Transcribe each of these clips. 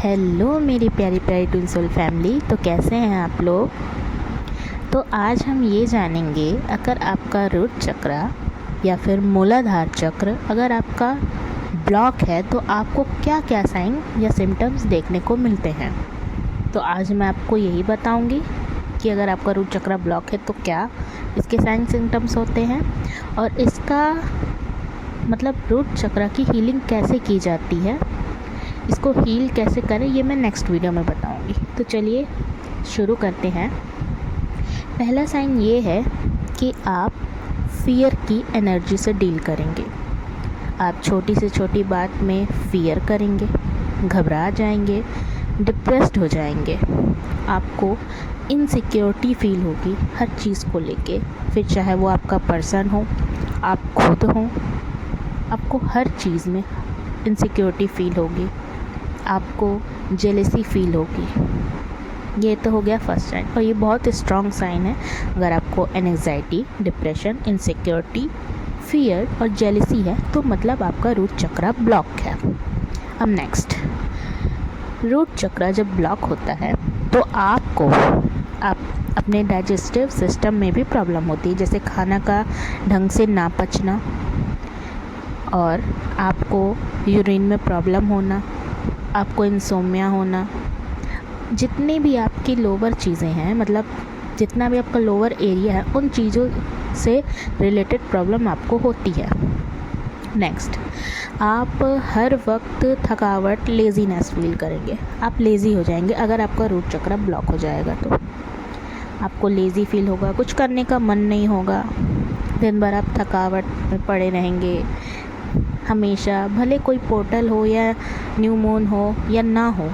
Hello मेरी प्यारी प्यारी ट्विन सोल फैमिली। तो कैसे हैं आप लोग। तो आज हम ये जानेंगे, अगर आपका रूट चक्र या फिर मूलाधार चक्र अगर आपका ब्लॉक है तो आपको क्या क्या साइन या सिम्टम्स देखने को मिलते हैं। तो आज मैं आपको यही बताऊंगी कि अगर आपका रूट चक्र ब्लॉक है तो क्या इसके साइन सिम्टम्स होते हैं और इसका मतलब रूट चक्र की हीलिंग कैसे की जाती है, इसको हील कैसे करें, ये मैं नेक्स्ट वीडियो में बताऊंगी। तो चलिए शुरू करते हैं। पहला साइन ये है कि आप फियर की एनर्जी से डील करेंगे। आप छोटी से छोटी बात में फियर करेंगे, घबरा जाएंगे, डिप्रेस्ड हो जाएंगे। आपको इनसिक्योरिटी फील होगी हर चीज़ को लेके, फिर चाहे वो आपका पर्सन हो, आप खुद हो, आपको हर चीज़ में इनसिक्योरिटी फील होगी, आपको जेलेसी फील होगी। ये तो हो गया फर्स्ट साइन और ये बहुत स्ट्रॉन्ग साइन है। अगर आपको एंग्जाइटी, डिप्रेशन, इनसिक्योरिटी, फियर और जेलेसी है तो मतलब आपका रूट चक्र ब्लॉक है। अब नेक्स्ट, रूट चक्र जब ब्लॉक होता है तो आप अपने डाइजेस्टिव सिस्टम में भी प्रॉब्लम होती है, जैसे खाना का ढंग से ना पचना और आपको यूरिन में प्रॉब्लम होना, आपको इंसोम्निया होना। जितनी भी आपकी लोअर चीज़ें हैं, मतलब जितना भी आपका लोअर एरिया है, उन चीज़ों से रिलेटेड प्रॉब्लम आपको होती है। नेक्स्ट, आप हर वक्त थकावट, लेज़ीनेस फील करेंगे। आप लेज़ी हो जाएंगे अगर आपका रूट चक्र ब्लॉक हो जाएगा तो आपको लेज़ी फील होगा, कुछ करने का मन नहीं होगा, दिन भर आप थकावट में पड़े रहेंगे हमेशा। भले कोई पोर्टल हो या न्यू मून हो या ना हो,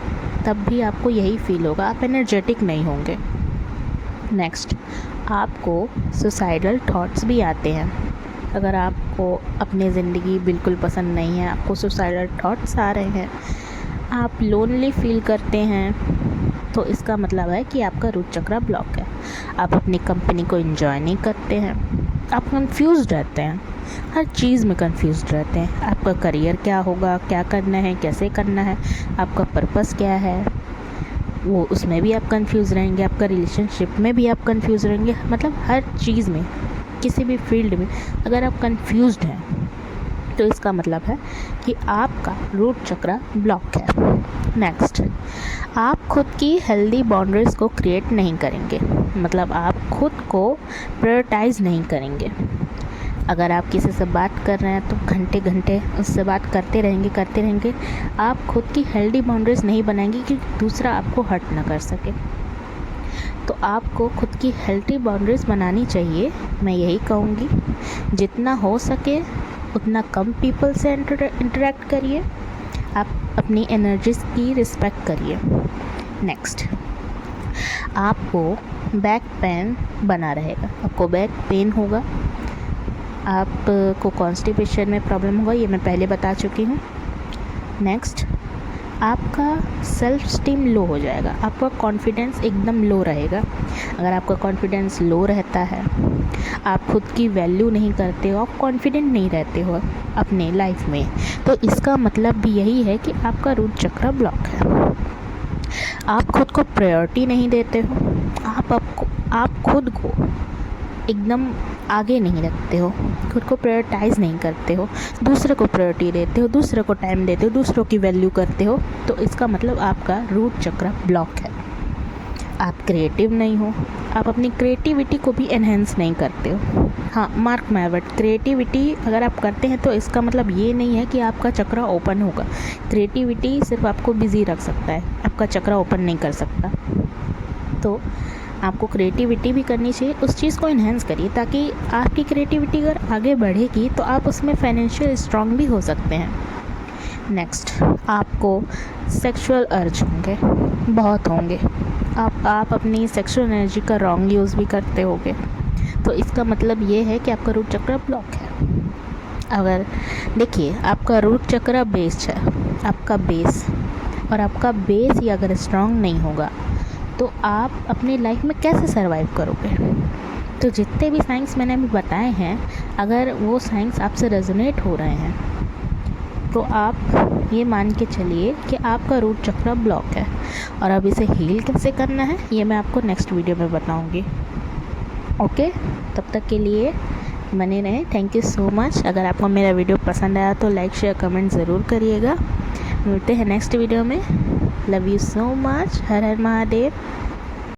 तब भी आपको यही फील होगा, आप एनर्जेटिक नहीं होंगे। नेक्स्ट, आपको सुसाइडल थॉट्स भी आते हैं। अगर आपको अपनी ज़िंदगी बिल्कुल पसंद नहीं है, आपको सुसाइडल थॉट्स आ रहे हैं, आप लोनली फील करते हैं, तो इसका मतलब है कि आपका रूट चक्र ब्लॉक है। आप अपनी कंपनी को एंजॉय नहीं करते हैं, आप कंफ्यूज रहते हैं, हर चीज़ में कंफ्यूज रहते हैं। आपका करियर क्या होगा, क्या करना है, कैसे करना है, आपका पर्पस क्या है, वो उसमें भी आप कंफ्यूज रहेंगे। आपका रिलेशनशिप में भी आप कंफ्यूज रहेंगे। मतलब हर चीज़ में, किसी भी फील्ड में अगर आप कंफ्यूज्ड हैं तो इसका मतलब है कि आपका रूट चक्र ब्लॉक है। नेक्स्ट, आप खुद की हेल्दी बाउंड्रीज़ को क्रिएट नहीं करेंगे। मतलब आप खुद को प्रायोरिटाइज नहीं करेंगे। अगर आप किसी से बात कर रहे हैं तो घंटे घंटे उससे बात करते रहेंगे। आप खुद की हेल्दी बाउंड्रीज़ नहीं बनाएंगे कि दूसरा आपको हर्ट ना कर सके। तो आपको खुद की हेल्दी बाउंड्रीज़ बनानी चाहिए। मैं यही कहूँगी, जितना हो सके उतना कम पीपल से इंटरेक्ट करिए। आप अपनी एनर्जीज़ की रिस्पेक्ट करिए। नेक्स्ट, आपको बैक पेन बना रहेगा, आपको बैक पेन होगा, आपको कॉन्स्टिपेशन में प्रॉब्लम होगा, ये मैं पहले बता चुकी हूँ। नेक्स्ट, आपका सेल्फ स्टीम लो हो जाएगा, आपका कॉन्फिडेंस एकदम लो रहेगा। अगर आपका कॉन्फिडेंस लो रहता है, आप खुद की वैल्यू नहीं करते हो, आप कॉन्फिडेंट नहीं रहते हो अपने लाइफ में, तो इसका मतलब भी यही है कि आपका रूट चक्र ब्लॉक है। आप खुद को प्रायोरिटी नहीं देते हो, आप खुद को एकदम आगे नहीं रखते हो, खुद को प्रायोरिटाइज़ नहीं करते हो, दूसरे को प्रायोरिटी देते हो, दूसरे को टाइम देते हो, दूसरों की वैल्यू करते हो, तो इसका मतलब आपका रूट चक्र ब्लॉक है। आप क्रिएटिव नहीं हो, आप अपनी क्रिएटिविटी को भी एनहेंस नहीं करते हो। हाँ, मार्क माय वर्ड, क्रिएटिविटी अगर आप करते हैं तो इसका मतलब ये नहीं है कि आपका चक्र ओपन होगा। क्रिएटिविटी सिर्फ आपको बिज़ी रख सकता है, आपका चक्र ओपन नहीं कर सकता। तो आपको क्रिएटिविटी भी करनी चाहिए, उस चीज़ को इन्हेंस करिए, ताकि आपकी क्रिएटिविटी अगर आगे बढ़ेगी तो आप उसमें फाइनेंशियल स्ट्रॉन्ग भी हो सकते हैं। नेक्स्ट, आपको सेक्सुअल अर्ज होंगे, बहुत होंगे। आप अपनी सेक्सुअल एनर्जी का रॉन्ग यूज़ भी करते होंगे, तो इसका मतलब ये है कि आपका रूट चक्र ब्लॉक है। अगर देखिए, आपका रूट चक्र बेस है, आपका बेस, और आपका बेस ही अगर स्ट्रॉन्ग नहीं होगा तो आप अपनी लाइफ में कैसे सरवाइव करोगे। तो जितने भी साइंस मैंने अभी बताए हैं, अगर वो साइंस आपसे रेजोनेट हो रहे हैं तो आप ये मान के चलिए कि आपका रूट चक्र ब्लॉक है, और अब इसे हील कैसे करना है ये मैं आपको नेक्स्ट वीडियो में बताऊंगी। ओके, तब तक के लिए बने रहें। Thank you so much. अगर आपको मेरा वीडियो पसंद आया तो लाइक शेयर कमेंट ज़रूर करिएगा। मिलते हैं नेक्स्ट वीडियो में। Love you so much. Her her Mahadev.